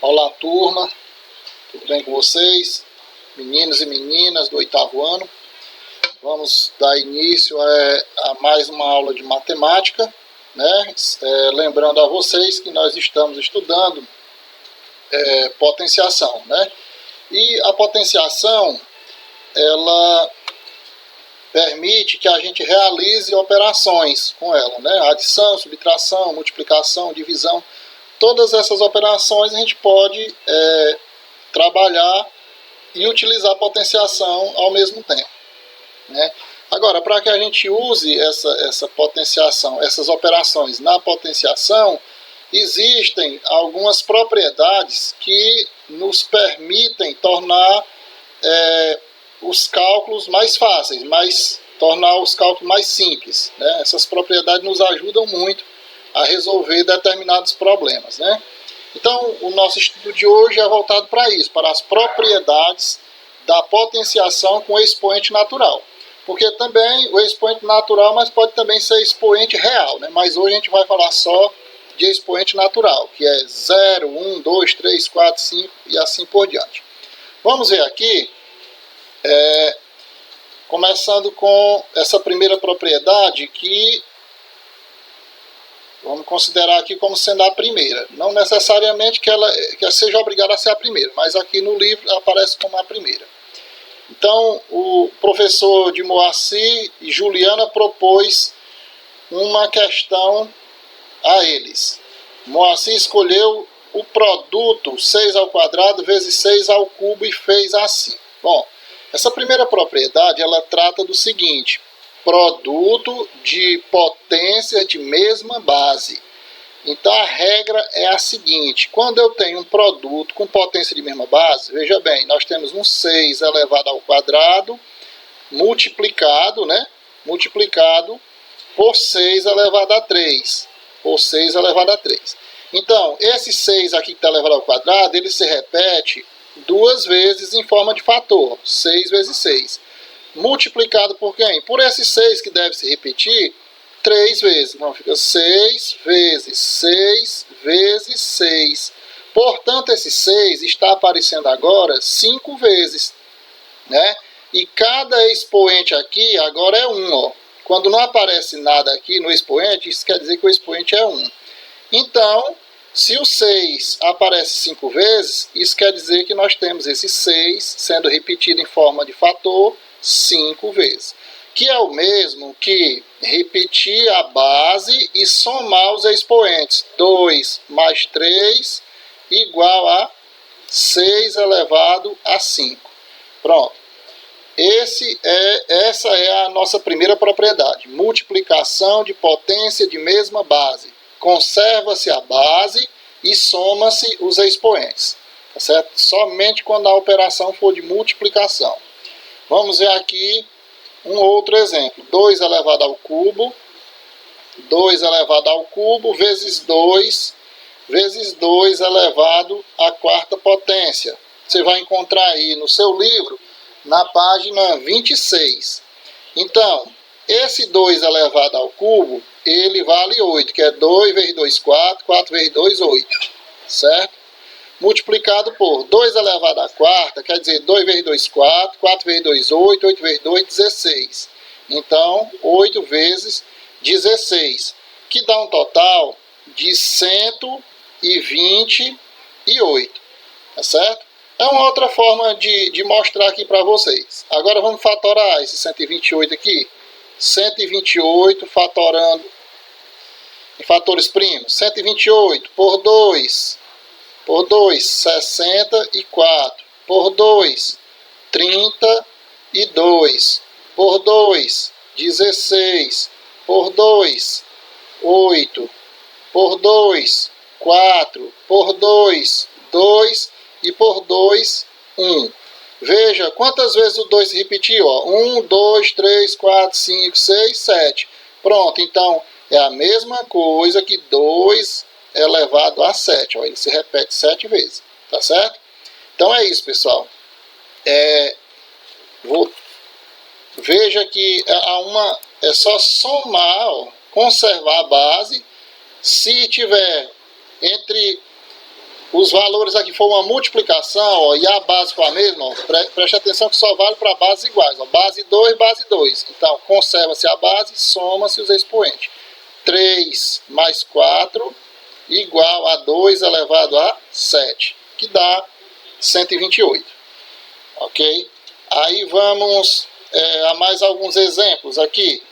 Olá, turma, tudo bem com vocês? Meninos e meninas do 8º ano. Vamos dar início a mais uma aula de matemática, né? Lembrando a vocês que nós estamos estudando potenciação, né? E a potenciação, ela permite que a gente realize operações com ela, né? Adição, subtração, multiplicação, divisão. Todas essas operações a gente pode trabalhar e utilizar a potenciação ao mesmo tempo, né? Agora, para que a gente use essa potenciação, essas operações na potenciação, existem algumas propriedades que nos permitem tornar os cálculos mais fáceis, tornar os cálculos mais simples, né? Essas propriedades nos ajudam muito a resolver determinados problemas, né? Então, o nosso estudo de hoje é voltado para isso, para as propriedades da potenciação com expoente natural. Porque também o expoente natural, mas pode também ser expoente real, né? Mas hoje a gente vai falar só de expoente natural, que é 0, 1, 2, 3, 4, 5 e assim por diante. Vamos ver aqui, começando com essa primeira propriedade que vamos considerar aqui como sendo a primeira. Não necessariamente que ela seja obrigada a ser a primeira, mas aqui no livro aparece como a primeira. Então, o professor de Moacir e Juliana propôs uma questão a eles. Moacir escolheu o produto 6 ao quadrado vezes 6 ao cubo e fez assim. Bom, essa primeira propriedade, ela trata do seguinte: produto de potências de mesma base. Então a regra é a seguinte: quando eu tenho um produto com potência de mesma base, veja bem, nós temos um 6 elevado ao quadrado multiplicado, né? Multiplicado por 6 elevado a 3. Por 6 elevado a 3. Então, esse 6 aqui que está elevado ao quadrado, ele se repete duas vezes em forma de fator. 6 vezes 6. Multiplicado por quem? Por esse 6 que deve se repetir 3 vezes. Então fica 6 vezes 6 vezes 6. Portanto, esse 6 está aparecendo agora 5 vezes, né? E cada expoente aqui agora é 1. Ó. Quando não aparece nada aqui no expoente, isso quer dizer que o expoente é 1. Então, se o 6 aparece 5 vezes, isso quer dizer que nós temos esse 6 sendo repetido em forma de fator 5 vezes, que é o mesmo que repetir a base e somar os expoentes. 2 mais 3 igual a 6 elevado a 5. Pronto. Essa é a nossa primeira propriedade. Multiplicação de potência de mesma base. Conserva-se a base e soma-se os expoentes. Tá certo? Somente quando a operação for de multiplicação. Vamos ver aqui um outro exemplo. 2 elevado ao cubo. 2 elevado ao cubo vezes 2 elevado à quarta potência. Você vai encontrar aí no seu livro, na página 26. Então, esse 2 elevado ao cubo, ele vale 8, que é 2 vezes 2, 4, 4 vezes 2, 8. Certo? Multiplicado por 2 elevado à quarta, quer dizer 2 vezes 2, 4, 4 vezes 2, 8, 8 vezes 2, 16. Então, 8 vezes 16, que dá um total de 128. Tá certo? É uma outra forma de mostrar aqui para vocês. Agora vamos fatorar esse 128 aqui. 128 fatorando em fatores primos. 128 por 2, 64. Por 2, 32. Por 2, 16. Por 2, 8. Por 2, 4. Por 2, 2. E por 2, 1. Veja quantas vezes o 2 se repetiu. 1, 2, 3, 4, 5, 6, 7. Pronto, então é a mesma coisa que 2 elevado a 7. Ó, ele se repete 7 vezes. Tá certo? Então é isso, pessoal. Veja que é só somar, ó, conservar a base. Se tiver entre os valores aqui for uma multiplicação, ó, e a base for a mesma, ó, preste atenção que só vale para bases iguais. Ó, base 2, base 2. Então, conserva-se a base, soma-se os expoentes. 3 mais 4 igual a 2 elevado a 7, que dá 128. Ok? Aí vamos a mais alguns exemplos aqui.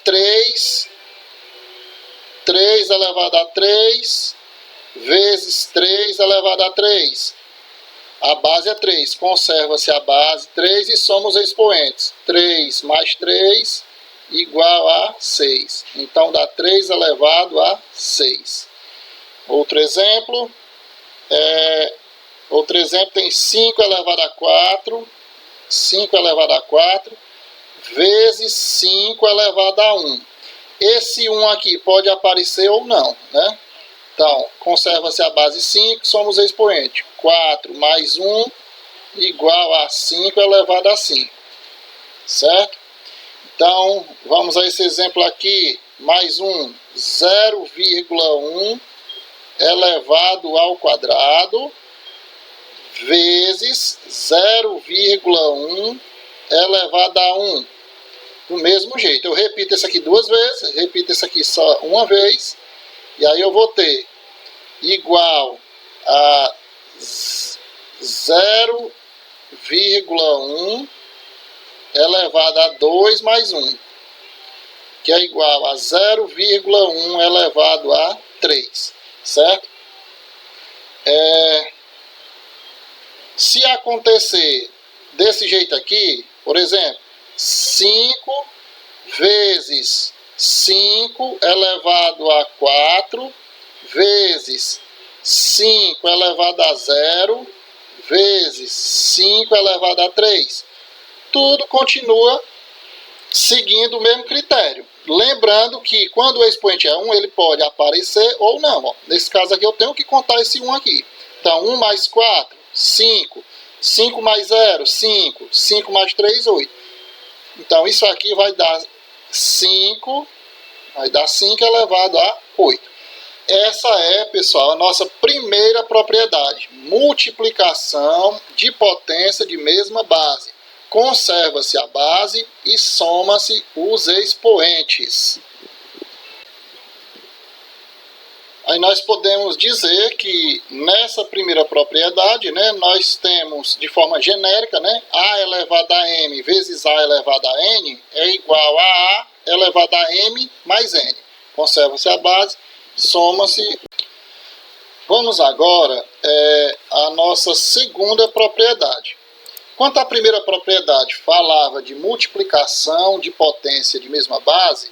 3 elevado a 3 vezes 3 elevado a 3. A base é 3. Conserva-se a base 3 e soma os expoentes. 3 mais 3 igual a 6. Então dá 3 elevado a 6. Outro exemplo tem 5 elevado a 4. 5 elevado a 4 vezes 5 elevado a 1. Esse 1 aqui pode aparecer ou não, né? Então, conserva-se a base 5, somos expoente. 4 mais 1 igual a 5 elevado a 5. Certo? Então, vamos a esse exemplo aqui. Mais um, 0,1 elevado ao quadrado vezes 0,1 elevado a 1. Do mesmo jeito, eu repito isso aqui duas vezes, repito isso aqui só uma vez, e aí eu vou ter igual a 0,1 elevado a 2 mais 1, que é igual a 0,1 elevado a 3, certo? Se acontecer desse jeito aqui, por exemplo, 5 vezes 5 elevado a 4 vezes 5 elevado a 0 vezes 5 elevado a 3. Tudo continua seguindo o mesmo critério. Lembrando que quando o expoente é 1, ele pode aparecer ou não. Ó. Nesse caso aqui eu tenho que contar esse 1 aqui. Então, 1 mais 4, 5. 5 mais 0, 5. 5 mais 3, 8. Então, isso aqui vai dar 5 elevado a 8. Essa é, pessoal, a nossa primeira propriedade. Multiplicação de potência de mesma base. Conserva-se a base e soma-se os expoentes. Aí nós podemos dizer que nessa primeira propriedade, né, nós temos de forma genérica, né, A elevado a M vezes A elevado a N é igual a A elevado a M mais N. Conserva-se a base, soma-se. Vamos agora à nossa segunda propriedade. Quanto à primeira propriedade falava de multiplicação de potência de mesma base,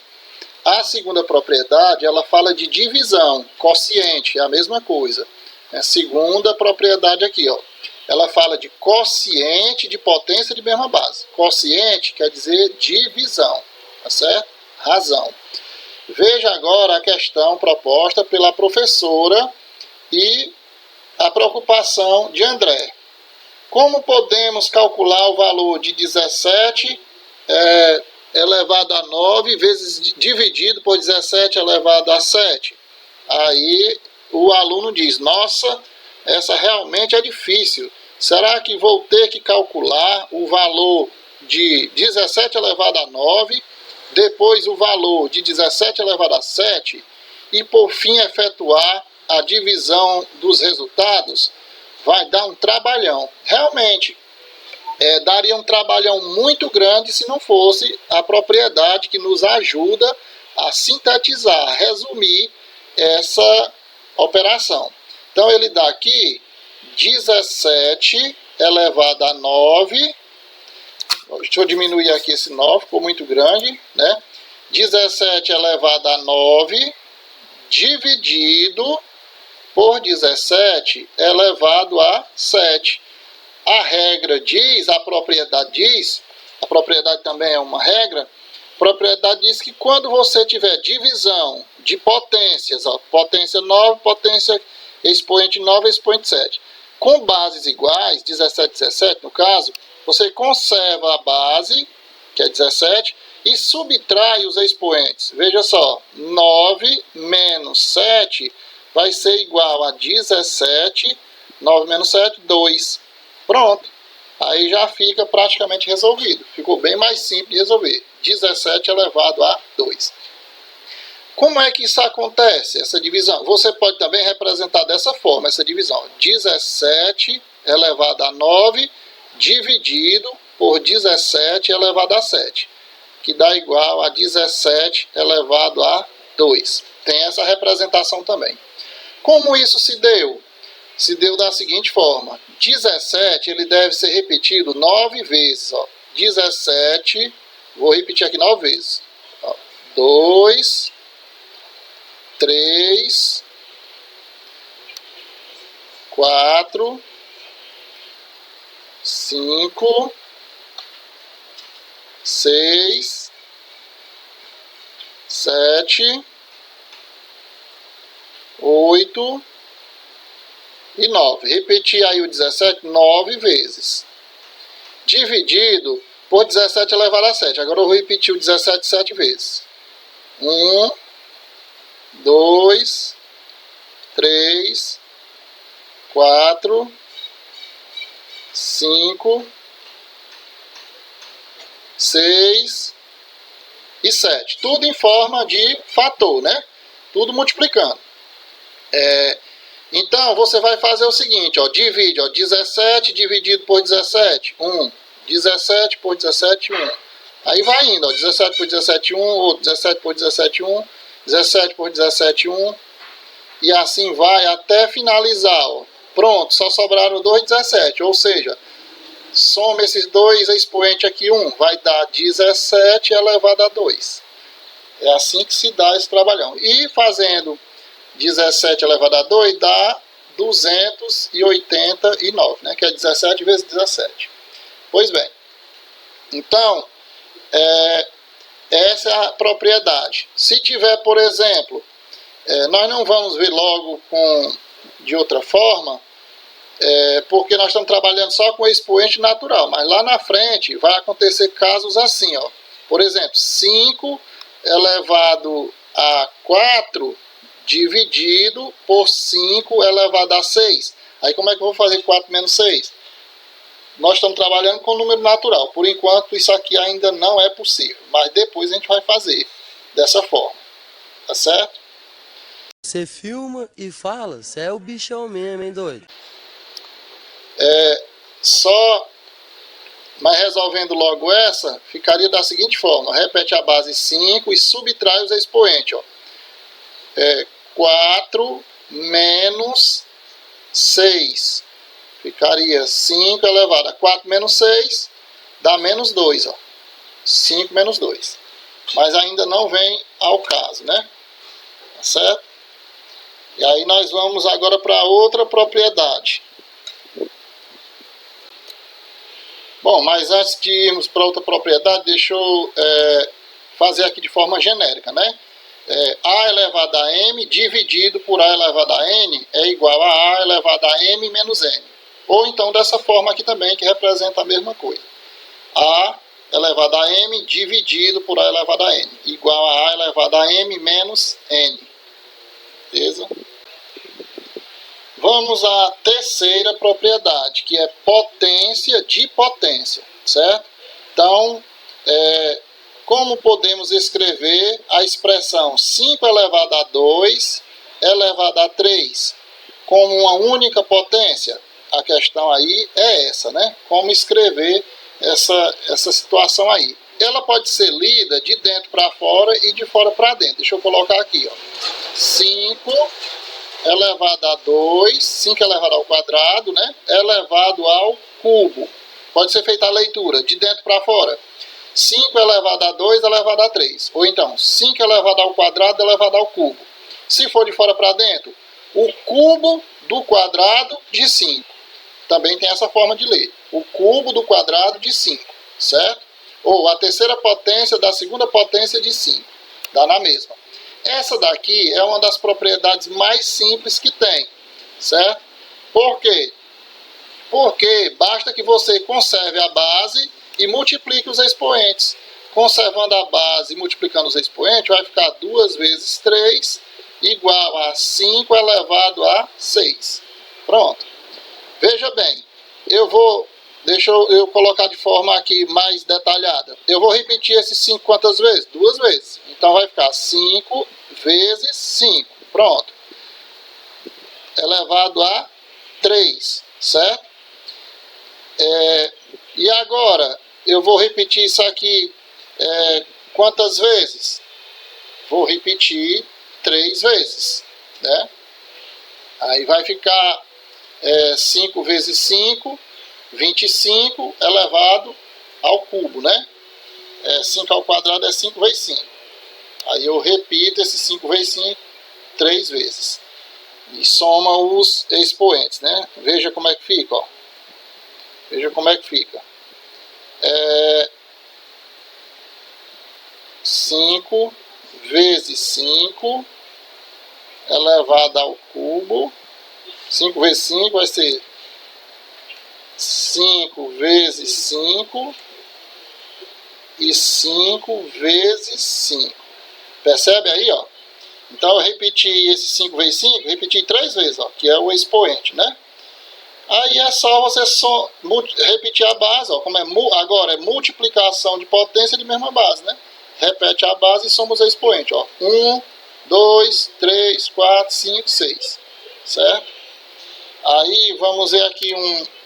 a segunda propriedade, ela fala de divisão, quociente, é a mesma coisa. A segunda propriedade aqui, ó, ela fala de quociente de potência de mesma base. Quociente quer dizer divisão, tá certo? Razão. Veja agora a questão proposta pela professora e a preocupação de André. Como podemos calcular o valor de 17 elevado a 9 vezes dividido por 17 elevado a 7. Aí o aluno diz, nossa, essa realmente é difícil. Será que vou ter que calcular o valor de 17 elevado a 9, depois o valor de 17 elevado a 7 e por fim efetuar a divisão dos resultados? Vai dar um trabalhão. Realmente, daria um trabalhão muito grande se não fosse a propriedade que nos ajuda a sintetizar, a resumir essa operação. Então, ele dá aqui 17 elevado a 9. Deixa eu diminuir aqui esse 9, ficou muito grande, né? 17 elevado a 9 dividido por 17 elevado a 7. A regra diz, a propriedade diz, a propriedade também é uma regra, a propriedade diz que quando você tiver divisão de potências, ó, potência 9, potência expoente 9, expoente 7, com bases iguais, 17, 17 no caso, você conserva a base, que é 17, e subtrai os expoentes. Veja só, 9 menos 7 vai ser igual a 17, 9 menos 7, 2. Pronto. Aí já fica praticamente resolvido. Ficou bem mais simples de resolver. 17 elevado a 2. Como é que isso acontece, essa divisão? Você pode também representar dessa forma, essa divisão. 17 elevado a 9 dividido por 17 elevado a 7, que dá igual a 17 elevado a 2. Tem essa representação também. Como isso se deu? Se deu da seguinte forma. 17 ele deve ser repetido 9 vezes. Ó. 17, vou repetir aqui 9 vezes. Ó. 2, 3, 4, 5, 6, 7, 8 e 9. Repetir aí o 17 9 vezes. Dividido por 17 elevado a 7. Agora eu vou repetir o 17 7 vezes. 1, 2, 3, 4, 5, 6 e 7. Tudo em forma de fator, né? Tudo multiplicando. Então, você vai fazer o seguinte, ó, divide, ó, 17 dividido por 17, 1. 17 por 17, 1. Aí vai indo, ó, 17 por 17, 1, outro 17 por 17, 1, 17 por 17, 1, e assim vai até finalizar, ó. Pronto, só sobraram 2 17, ou seja, soma esses dois expoentes aqui, 1, vai dar 17 elevado a 2. É assim que se dá esse trabalhão. E fazendo 17 elevado a 2 dá 289, né? Que é 17 vezes 17. Pois bem, então, essa é a propriedade. Se tiver, por exemplo, nós não vamos ver logo de outra forma, porque nós estamos trabalhando só com expoente natural, mas lá na frente vai acontecer casos assim, ó. Por exemplo, 5 elevado a 4 dividido por 5 elevado a 6. Aí como é que eu vou fazer 4 menos 6? Nós estamos trabalhando com número natural. Por enquanto isso aqui ainda não é possível, mas depois a gente vai fazer dessa forma. Tá certo? Você filma e fala, você é o bichão mesmo, hein, doido? Mas resolvendo logo essa, ficaria da seguinte forma. Repete a base 5 e subtrai os expoentes, ó. 4 menos 6. Ficaria 5 elevado a 4 menos 6, dá menos 2. Ó. 5 menos 2. Mas ainda não vem ao caso, né? Tá certo? E aí nós vamos agora para outra propriedade. Bom, mas antes de irmos para outra propriedade, deixa eu fazer aqui de forma genérica, né? A elevado a m dividido por A elevado a n é igual a elevado a m menos n. Ou então dessa forma aqui também, que representa a mesma coisa. A elevado a m dividido por A elevado a n, igual a elevado a m menos n. Beleza? Vamos à terceira propriedade, que é potência de potência, certo? Então, como podemos escrever a expressão 5 elevado a 2 elevado a 3 como uma única potência? A questão aí é essa, né? Como escrever essa situação aí. Ela pode ser lida de dentro para fora e de fora para dentro. Deixa eu colocar aqui, ó. 5 elevado a 2, 5 elevado ao quadrado, né? Elevado ao cubo. Pode ser feita a leitura de dentro para fora. 5 elevado a 2 elevado a 3. Ou então, 5 elevado ao quadrado elevado ao cubo. Se for de fora para dentro, o cubo do quadrado de 5. Também tem essa forma de ler. O cubo do quadrado de 5, certo? Ou a terceira potência da segunda potência de 5. Dá na mesma. Essa daqui é uma das propriedades mais simples que tem, certo? Por quê? Porque basta que você conserve a base e multiplique os expoentes. Conservando a base e multiplicando os expoentes, vai ficar 2 vezes 3 igual a 5 elevado a 6. Pronto. Veja bem, deixa eu colocar de forma aqui mais detalhada. Eu vou repetir esse 5 quantas vezes? 2 vezes. Então vai ficar 5 vezes 5. Pronto. Elevado a 3, certo? E agora, eu vou repetir isso aqui quantas vezes? Vou repetir 3 vezes, né? Aí vai ficar 5 vezes 5, 25 elevado ao cubo, né? 5 ao quadrado é 5 vezes 5. Aí eu repito esse 5 vezes 5 3 vezes. E soma os expoentes, né? Veja como é que fica, ó. Veja como é que fica. 5 vezes 5 elevado ao cubo. 5 vezes 5 vai ser 5 vezes 5 e 5 vezes 5. Percebe aí, ó? Então eu repeti esse 5 vezes 5, repeti 3 vezes, ó, que é o expoente, né? Aí é só você repetir a base, ó, como agora é multiplicação de potência de mesma base, né? Repete a base e soma os expoentes, ó. 1, 2, 3, 4, 5, 6, certo? Aí vamos ver aqui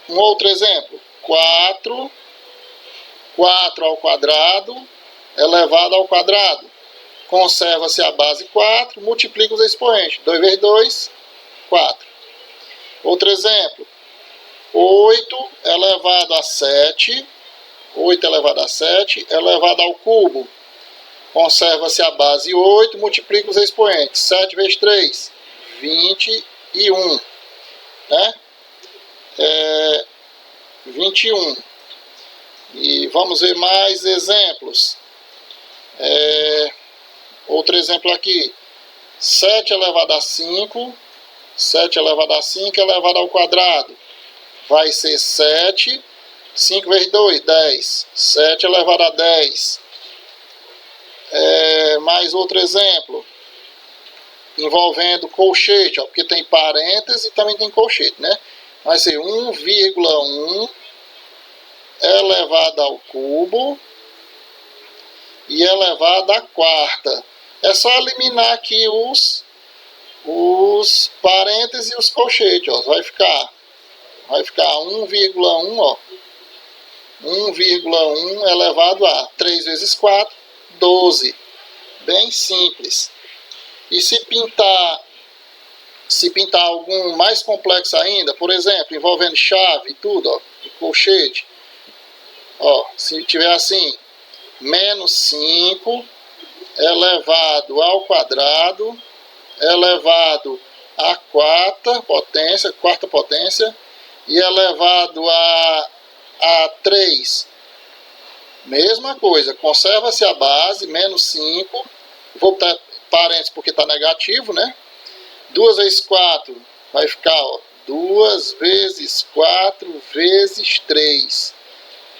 um outro exemplo. 4 ao quadrado elevado ao quadrado. Conserva-se a base 4, multiplica os expoentes. 2 vezes 2, 4. Outro exemplo. 8 elevado a 7. 8 elevado a 7 elevado ao cubo. Conserva-se a base 8, multiplica os expoentes. 7 vezes 3, 21. Né? 21. E vamos ver mais exemplos. Outro exemplo aqui. 7 elevado a 5. 7 elevado a 5 elevado ao quadrado. Vai ser 7. 5 vezes 2, 10. 7 elevado a 10. Mais outro exemplo. Envolvendo colchete, ó, porque tem parênteses e também tem colchete, né? Vai ser 1,1 elevado ao cubo e elevado à quarta. É só eliminar aqui os parênteses e os colchetes, ó. Vai ficar 1,1, ó. 1,1 elevado a 3 vezes 4, 12. Bem simples. E se pintar algum mais complexo ainda, por exemplo, envolvendo chave e tudo, ó, e colchete, ó, se tiver assim, menos 5 elevado ao quadrado, elevado à quarta potência, e elevado a 3. Mesma coisa, conserva-se a base, menos 5, vou botar parênteses porque está negativo, né? 2 vezes 4 vai ficar, ó, 2 vezes 4 vezes 3,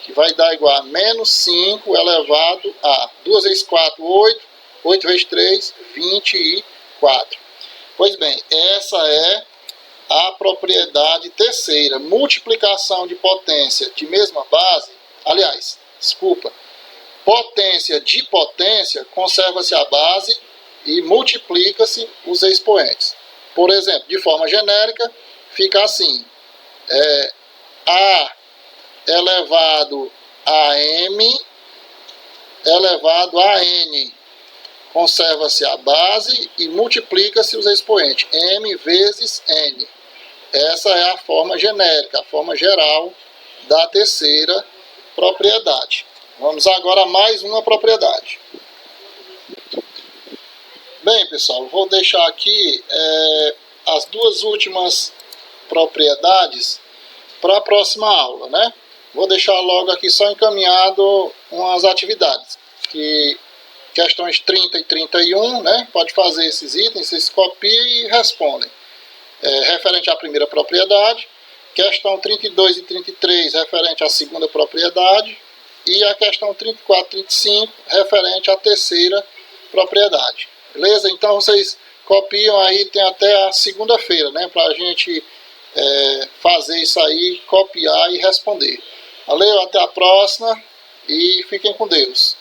que vai dar igual a menos 5 elevado a 2 vezes 4, 8, 8 vezes 3, 24. Pois bem, essa é a propriedade terceira, multiplicação de potência de mesma base, potência de potência, conserva-se a base e multiplica-se os expoentes. Por exemplo, de forma genérica, fica assim, A elevado a M elevado a N. Conserva-se a base e multiplica-se os expoentes, M vezes N. Essa é a forma genérica, a forma geral da terceira propriedade. Vamos agora a mais uma propriedade. Bem, pessoal, vou deixar aqui as duas últimas propriedades para a próxima aula, né? Vou deixar logo aqui só encaminhado umas atividades, questões 30 e 31, né? Pode fazer esses itens, vocês copiam e respondem. Referente à primeira propriedade, questão 32 e 33, referente à segunda propriedade, e a questão 34 e 35, referente à terceira propriedade. Beleza? Então vocês copiam aí, tem até a segunda-feira, né, para a gente fazer isso aí, copiar e responder. Valeu, até a próxima e fiquem com Deus.